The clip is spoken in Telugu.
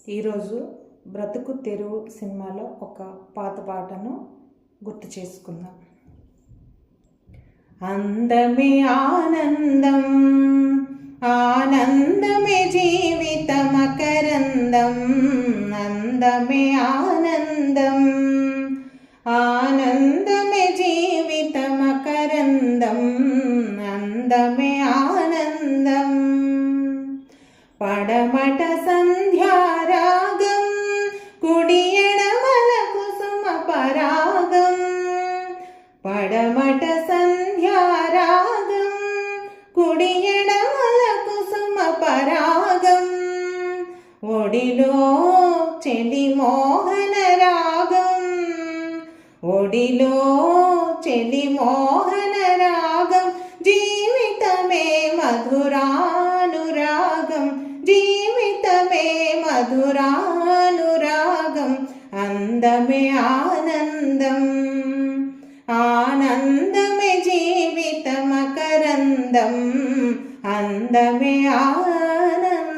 ఈరోజు బ్రతుకు తెరువు సినిమాలో ఒక పాత పాటను గుర్తు చేసుకుందాం. అందమే ఆనందం, ఆనందమే జీవిత మకరందం. అందమే ఆనందం, ఆనందమే జీవిత మకరందం. అందమే ఆనందం. పడమట సంధ్యారాగం, కుడి ఎడమల కుసుమ పరాగం. పడమట సంధ్యారాగం, కుడి ఎడమల కుసుమ పరాగం. ఒడిలో చెలి మోహన రాగం, ఒడిలో చెలి మోహన రాగం. జీవితమే మధురానురాగం, జీవితమే మధురానురాగం. అందమే ఆనందం, ఆనందమే జీవిత మకరందం. అందమే ఆనందం.